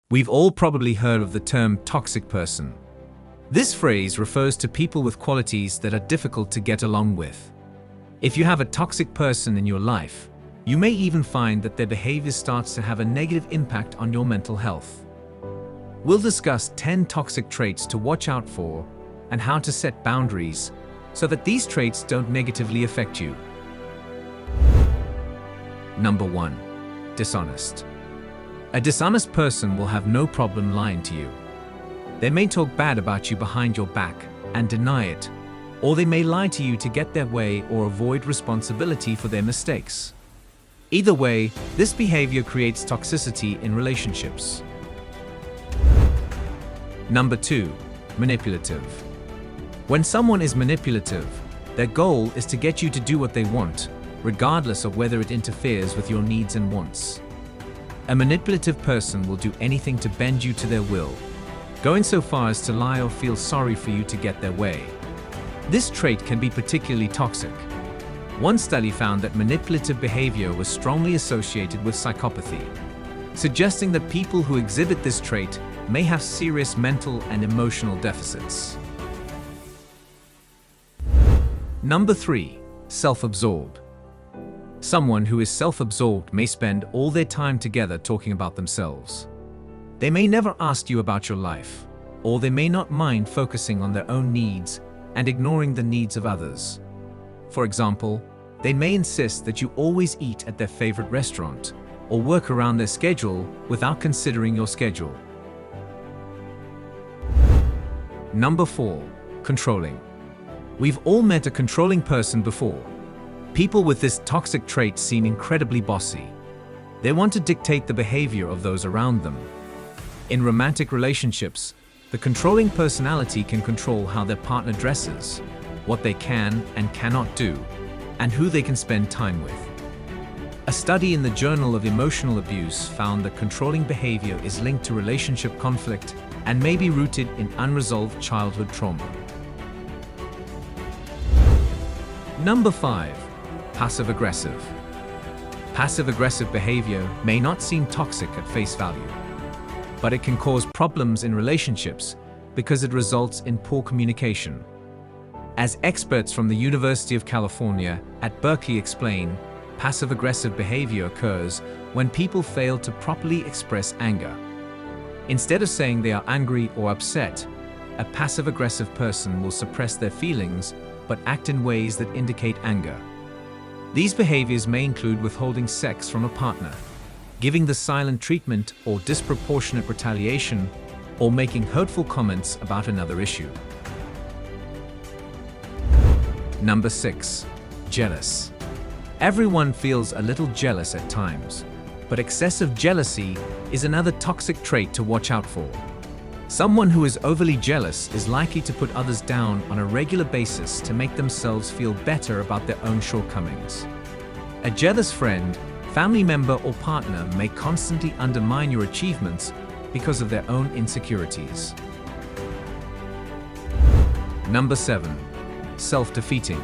We've all probably heard of the term toxic person. This phrase refers to people with qualities that are difficult to get along with. If you have a toxic person in your life, you may even find that their behavior starts to have a negative impact on your mental health. We'll discuss 10 toxic traits to watch out for and how to set boundaries so that these traits don't negatively affect you. Number 1. Dishonest. A dishonest person will have no problem lying to you. They may talk bad about you behind your back and deny it, or they may lie to you to get their way or avoid responsibility for their mistakes. Either way, this behavior creates toxicity in relationships. Number 2. Manipulative. When someone is manipulative, their goal is to get you to do what they want, regardless of whether it interferes with your needs and wants. A manipulative person will do anything to bend you to their will, going so far as to lie or feel sorry for you to get their way. This trait can be particularly toxic. One study found that manipulative behavior was strongly associated with psychopathy, suggesting that people who exhibit this trait may have serious mental and emotional deficits. Number 3. Self-absorbed. Someone who is self-absorbed may spend all their time together talking about themselves. They may never ask you about your life, or they may not mind focusing on their own needs and ignoring the needs of others. For example, they may insist that you always eat at their favorite restaurant, or work around their schedule without considering your schedule. Number 4. Controlling. We've all met a controlling person before. People with this toxic trait seem incredibly bossy. They want to dictate the behavior of those around them. In romantic relationships, the controlling personality can control how their partner dresses, what they can and cannot do, and who they can spend time with. A study in the Journal of Emotional Abuse found that controlling behavior is linked to relationship conflict and may be rooted in unresolved childhood trauma. Number 5. Passive-aggressive. Passive-aggressive behavior may not seem toxic at face value, but it can cause problems in relationships because it results in poor communication. As experts from the University of California at Berkeley explain, passive-aggressive behavior occurs when people fail to properly express anger. Instead of saying they are angry or upset, a passive-aggressive person will suppress their feelings but act in ways that indicate anger. These behaviors may include withholding sex from a partner, giving the silent treatment or disproportionate retaliation, or making hurtful comments about another issue. Number 6. Jealous. Everyone feels a little jealous at times, but excessive jealousy is another toxic trait to watch out for. Someone who is overly jealous is likely to put others down on a regular basis to make themselves feel better about their own shortcomings. A jealous friend, family member, or partner may constantly undermine your achievements because of their own insecurities. Number 7. Self-defeating.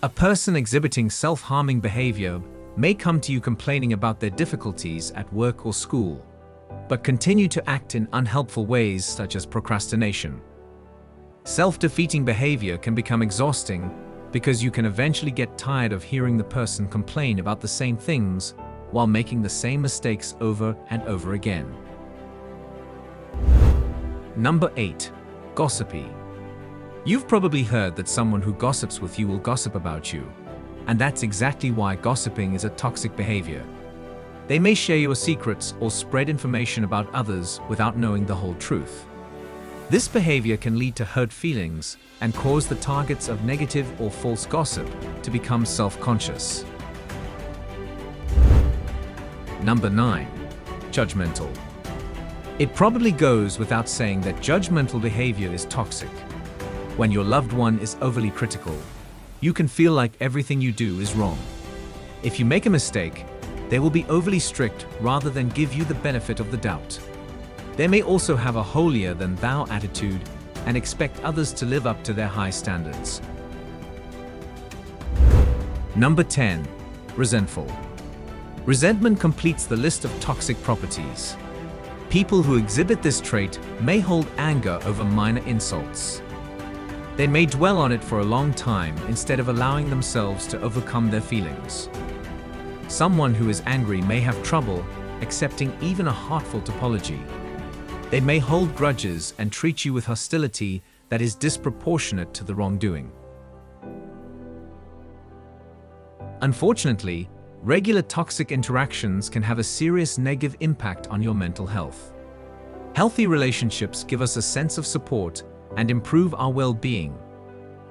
A person exhibiting self-harming behavior may come to you complaining about their difficulties at work or school, but continue to act in unhelpful ways such as procrastination. Self-defeating behavior can become exhausting because you can eventually get tired of hearing the person complain about the same things while making the same mistakes over and over again. Number 8. Gossipy. You've probably heard that someone who gossips with you will gossip about you, and that's exactly why gossiping is a toxic behavior. They may share your secrets or spread information about others without knowing the whole truth. This behavior can lead to hurt feelings and cause the targets of negative or false gossip to become self-conscious. Number 9. Judgmental. It probably goes without saying that judgmental behavior is toxic. When your loved one is overly critical, you can feel like everything you do is wrong. If you make a mistake, they will be overly strict rather than give you the benefit of the doubt. They may also have a holier-than-thou attitude and expect others to live up to their high standards. Number 10. Resentful. Resentment completes the list of toxic properties. People who exhibit this trait may hold anger over minor insults. They may dwell on it for a long time instead of allowing themselves to overcome their feelings. Someone who is angry may have trouble accepting even a heartfelt apology. They may hold grudges and treat you with hostility that is disproportionate to the wrongdoing. Unfortunately, regular toxic interactions can have a serious negative impact on your mental health. Healthy relationships give us a sense of support and improve our well-being,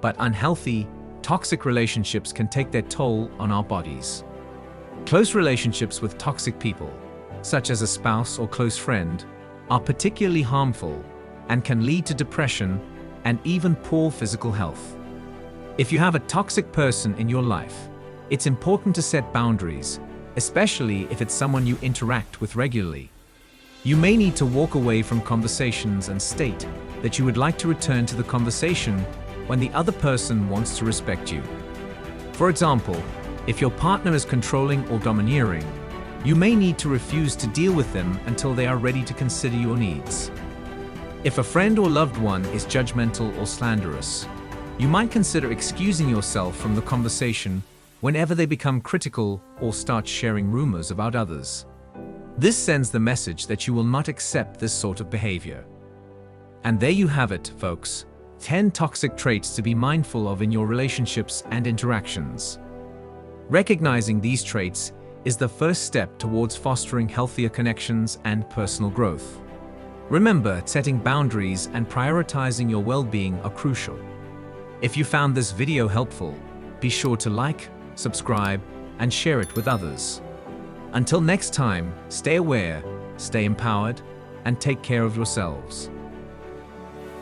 but unhealthy, toxic relationships can take their toll on our bodies. Close relationships with toxic people, such as a spouse or close friend, are particularly harmful and can lead to depression and even poor physical health. If you have a toxic person in your life, it's important to set boundaries, especially if it's someone you interact with regularly. You may need to walk away from conversations and state that you would like to return to the conversation when the other person wants to respect you. For example, if your partner is controlling or domineering, you may need to refuse to deal with them until they are ready to consider your needs. If a friend or loved one is judgmental or slanderous, you might consider excusing yourself from the conversation whenever they become critical or start sharing rumors about others. This sends the message that you will not accept this sort of behavior. And there you have it, folks. 10 toxic traits to be mindful of in your relationships and interactions. Recognizing these traits is the first step towards fostering healthier connections and personal growth. Remember, setting boundaries and prioritizing your well-being are crucial. If you found this video helpful, be sure to like, subscribe, and share it with others. Until next time, stay aware, stay empowered, and take care of yourselves.